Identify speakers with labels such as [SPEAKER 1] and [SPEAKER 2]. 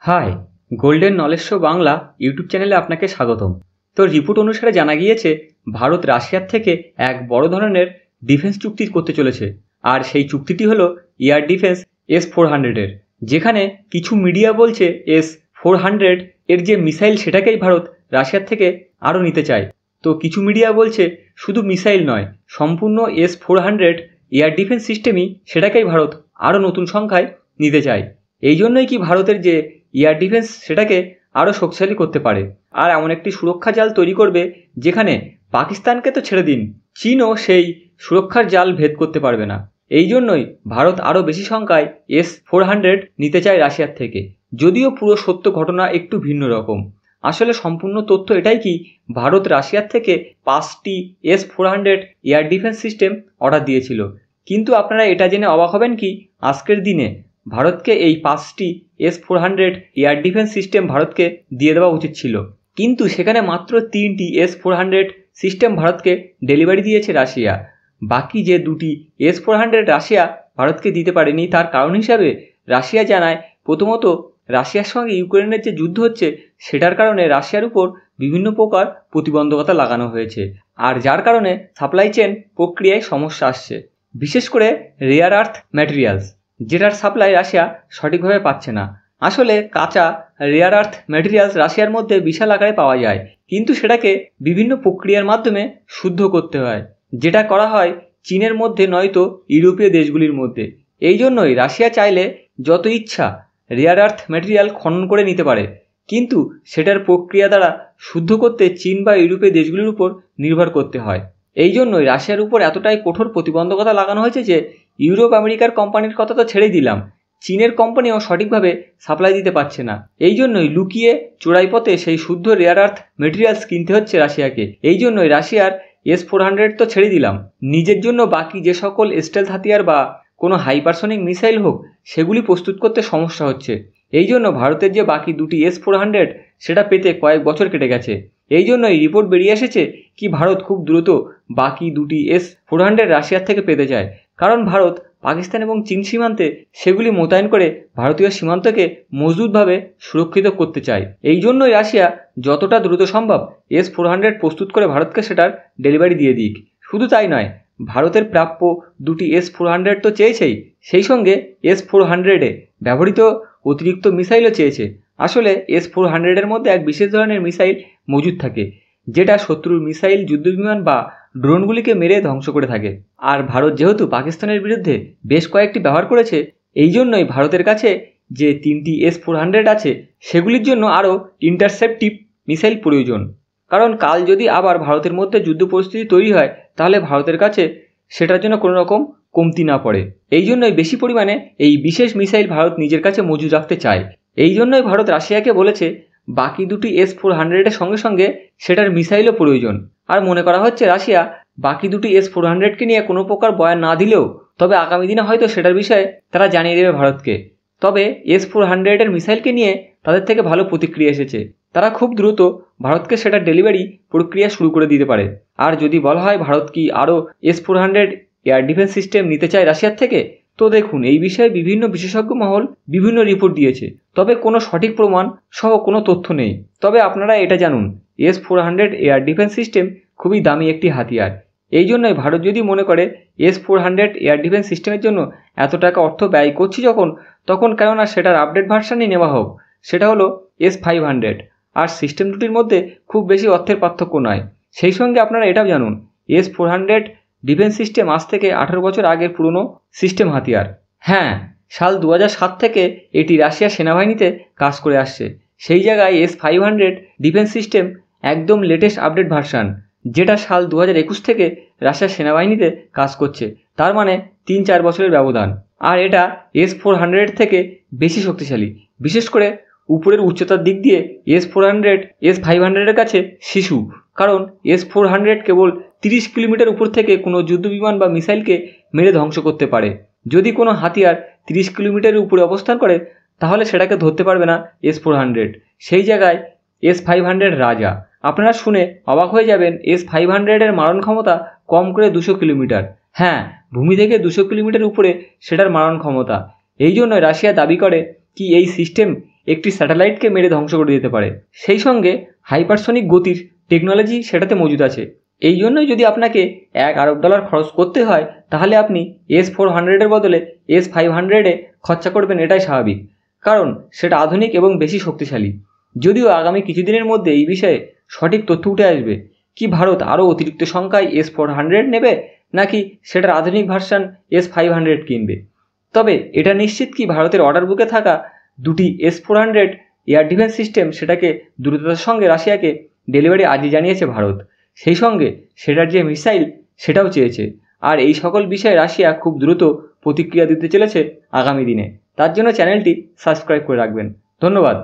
[SPEAKER 1] High, golden knowledge show Bangla YouTube চ্যানেলে আপনাকে স্বাগতম। তো রিপোর্ট অনুসারে জানা গিয়েছে ভারত রাশিয়ার থেকে এক বড় ধরনের ডিফেন্স চুক্তি করতে চলেছে। আর সেই চুক্তিটি হলো এয়ার ডিফেন্স S-400-এর, যেখানে কিছু মিডিয়া বলছে S-400 এর যে মিসাইল সেটাকেই ভারত রাশিয়ার থেকে আরও নিতে চায়। তো কিছু মিডিয়া বলছে শুধু মিসাইল নয়, সম্পূর্ণ S-400 এয়ার ডিফেন্স সিস্টেমই সেটাকেই ভারত আরও নতুন সংখ্যায় নিতে চায়। এই জন্যই কি ভারতের যে এয়ার ডিফেন্স সেটাকে আরও শক্তিশালী করতে পারে, আর এমন একটি সুরক্ষা জাল তৈরি করবে যেখানে পাকিস্তানকে তো ছেড়ে দিন, চীনও সেই সুরক্ষার জাল ভেদ করতে পারবে না। এই জন্যই ভারত আরও বেশি সংখ্যায় S-400 নিতে চায় রাশিয়ার থেকে, যদিও পুরো সত্য ঘটনা একটু ভিন্ন রকম। আসলে সম্পূর্ণ তথ্য এটাই কি ভারত রাশিয়ার থেকে 5টি S-400 air defence system order দিয়েছিল। কিন্তু আপনারা এটা জেনে অবাক হবেন কি আজকের দিনে ভারতকে এই 5টি S-400 এয়ার ডিফেন্স সিস্টেম ভারতকে দিয়ে দেওয়া উচিত ছিল, কিন্তু সেখানে মাত্র 3টি S-400 সিস্টেম ভারতকে ডেলিভারি দিয়েছে রাশিয়া। বাকি যে 2টি S-400 রাশিয়া ভারতকে দিতে পারেনি, তার কারণ হিসাবে রাশিয়া জানায় প্রথমত রাশিয়ার সঙ্গে ইউক্রেনের যে যুদ্ধ হচ্ছে সেটার কারণে রাশিয়ার উপর বিভিন্ন প্রকার প্রতিবন্ধকতা লাগানো হয়েছে, আর যার কারণে সাপ্লাই চেন প্রক্রিয়ায় সমস্যা আসছে, বিশেষ করে রেয়ার আর্থ ম্যাটেরিয়ালস, যেটার সাপ্লাই রাশিয়া সঠিকভাবে পাচ্ছে না। আসলে কাঁচা রেয়ার আর্থ ম্যাটেরিয়ালস রাশিয়ার মধ্যে বিশাল আকারে পাওয়া যায়, কিন্তু সেটাকে বিভিন্ন প্রক্রিয়ার মাধ্যমে শুদ্ধ করতে হয়, যেটা করা হয় চীনের মধ্যে নয়তো ইউরোপীয় দেশগুলির মধ্যে। এই জন্যই রাশিয়া চাইলে যত ইচ্ছা রেয়ার আর্থ ম্যাটেরিয়াল খনন করে নিতে পারে, কিন্তু সেটার প্রক্রিয়া দ্বারা শুদ্ধ করতে চীন বা ইউরোপীয় দেশগুলির উপর নির্ভর করতে হয়। এই জন্যই রাশিয়ার উপর এতটাই কঠোর প্রতিবন্ধকতা লাগানো হয়েছে যে ইউরোপ আমেরিকার কোম্পানির কথা তো ছেড়েই দিলাম, চীনের কোম্পানিও সঠিকভাবে সাপ্লাই দিতে পারছে না। এই জন্যই লুকিয়ে চোরাই পথে সেই শুদ্ধ রেয়ার আর্থ মেটেরিয়ালস কিনতে হচ্ছে রাশিয়াকে। এই জন্যই রাশিয়ার S-400 তো ছেড়ে দিলাম, নিজের জন্য বাকি যে সকল স্টেলথ হাতিয়ার বা কোনো হাইপারসনিক মিসাইল হোক সেগুলি প্রস্তুত করতে সমস্যা হচ্ছে। এই জন্য ভারতের যে বাকি 2টি S-400 সেটা পেতে কয়েক বছর কেটে গেছে। এই জন্যই রিপোর্ট বেরিয়ে এসেছে কি ভারত খুব দ্রুত বাকি 2টি S-400 রাশিয়ার থেকে পেতে চায়, কারণ ভারত পাকিস্তান এবং চীন সীমান্তে সেগুলি মোতায়েন করে ভারতীয় সীমান্তকে মজবুতভাবে সুরক্ষিত করতে চায়। এই জন্যই রাশিয়া যতটা দ্রুত সম্ভব S-400 প্রস্তুত করে ভারতকে সেটার ডেলিভারি দিয়ে দিক। শুধু তাই নয়, ভারতের প্রাপ্য 2টি S-400 তো চেয়েছেই, সেই সঙ্গে S-400-এ ব্যবহৃত অতিরিক্ত মিসাইলও চেয়েছে। আসলে S-400-এর মধ্যে এক বিশেষ ধরনের মিসাইল মজুদ থাকে, যেটা শত্রুর মিসাইল, যুদ্ধবিমান বা ড্রোনগুলিকে মেরে ধ্বংস করে থাকে। আর ভারত যেহেতু পাকিস্তানের বিরুদ্ধে বেশ কয়েকটি ব্যবহার করেছে, এই জন্যই ভারতের কাছে যে 3টি S-400 আছে সেগুলির জন্য আরও ইন্টারসেপ্টিভ মিসাইল প্রয়োজন, কারণ কাল যদি আবার ভারতের মধ্যে যুদ্ধ পরিস্থিতি তৈরি হয় তাহলে ভারতের কাছে সেটার জন্য কোনো রকম কমতি না পড়ে। এই জন্যই বেশি পরিমাণে এই বিশেষ মিসাইল ভারত নিজের কাছে মজুদ রাখতে চায়। এই জন্যই ভারত রাশিয়াকে বলেছে বাকি 2টি S-400-এর সঙ্গে সঙ্গে সেটার মিসাইলও প্রয়োজন। আর মনে করা হচ্ছে রাশিয়া বাকি 2টি S-400-কে নিয়ে কোনো প্রকার বয়ান না দিলেও তবে আগামী দিনে হয়তো সেটার বিষয়ে তারা জানিয়ে দেবে ভারতকে। তবে S-400-এর মিসাইলকে নিয়ে তাদের থেকে ভালো প্রতিক্রিয়া এসেছে, তারা খুব দ্রুত ভারতকে সেটার ডেলিভারি প্রক্রিয়া শুরু করে দিতে পারে। আর যদি বলা হয় ভারত কি আরও S-400 এয়ার ডিফেন্স সিস্টেম নিতে চায় রাশিয়ার থেকে, তো দেখুন এই বিষয়ে বিভিন্ন বিশেষজ্ঞ মহল বিভিন্ন রিপোর্ট দিয়েছে, তবে কোনো সঠিক প্রমাণ সহ কোনো তথ্য নেই। তবে আপনারা এটা জানুন, S-400 এয়ার ডিফেন্স সিস্টেম খুবই দামি একটি হাতিয়ার। এই জন্যই ভারত যদি মনে করে S-400 এয়ার ডিফেন্স সিস্টেমের জন্য এত টাকা অর্থ ব্যয় করছি তখন কেননা সেটার আপডেট ভার্সানই নেওয়া হোক, সেটা হলো S-500। আর সিস্টেম দুটির মধ্যে খুব বেশি অর্থের পার্থক্য নয়। সেই সঙ্গে আপনারা এটাও জানুন, S-400 ডিফেন্স সিস্টেম আজ থেকে 18 বছর আগের পুরনো সিস্টেম হাতিয়ার। হ্যাঁ, সাল 2007 থেকে এটি রাশিয়া সেনাবাহিনীতে কাজ করে আসছে। সেই জায়গায় S-500 ডিফেন্স সিস্টেম একদম লেটেস্ট আপডেট ভার্সান, যেটা সাল 2021 থেকে রাশিয়ার সেনাবাহিনীতে কাজ করছে। তার মানে 3-4 বছরের ব্যবধান। আর এটা S-400 থেকে বেশি শক্তিশালী, বিশেষ করে উপরের উচ্চতার দিক দিয়ে S-400 S-500-এর কাছে শিশু, কারণ S-400 কেবল 30 কিলোমিটার উপর থেকে কোনো যুদ্ধবিমান বা মিসাইলকে মেরে ধ্বংস করতে পারে। যদি কোনো হাতিয়ার 30 কিলোমিটারের উপরে অবস্থান করে তাহলে সেটাকে ধরতে পারবে না S-400। সেই জায়গায় S-500 রাজা। আপনারা শুনে অবাক হয়ে যাবেন, S-500-এর মারণ ক্ষমতা কম করে 200 কিলোমিটার। হ্যাঁ, ভূমি থেকে 200 কিলোমিটার উপরে সেটার মারণ ক্ষমতা। এই জন্য রাশিয়া দাবি করে কি এই সিস্টেম একটি স্যাটেলাইটকে মেরে ধ্বংস করে দিতে পারে। সেই সঙ্গে হাইপারসনিক গতির টেকনোলজি সেটাতে মজুদ আছে। এই জন্যই যদি আপনাকে $1 আরব খরচ করতে হয়, তাহলে আপনি S-400-এর বদলে S-500-এ খরচা করবেন, এটাই স্বাভাবিক, কারণ সেটা আধুনিক এবং বেশি শক্তিশালী। যদিও আগামী কিছুদিনের মধ্যে এই বিষয়ে সঠিক তথ্য উঠে আসবে, কি ভারত আরও অতিরিক্ত সংখ্যায় S-400 নেবে নাকি সেটার আধুনিক ভার্সন S-500 কিনবে। তবে এটা নিশ্চিত কি ভারতের অর্ডার বুকে থাকা দুটি S-400 এয়ার ডিফেন্স সিস্টেম সেটাকে দ্রুততার সঙ্গে রাশিয়াকে ডেলিভারি আজই জানিয়েছে ভারত। সেই সঙ্গে সেটার যে মিসাইল সেটাও চেয়েছে। আর এই সকল বিষয়ে রাশিয়া খুব দ্রুত প্রতিক্রিয়া দিতে চলেছে আগামী দিনে। তার জন্য চ্যানেলটি সাবস্ক্রাইব করে রাখবেন। ধন্যবাদ।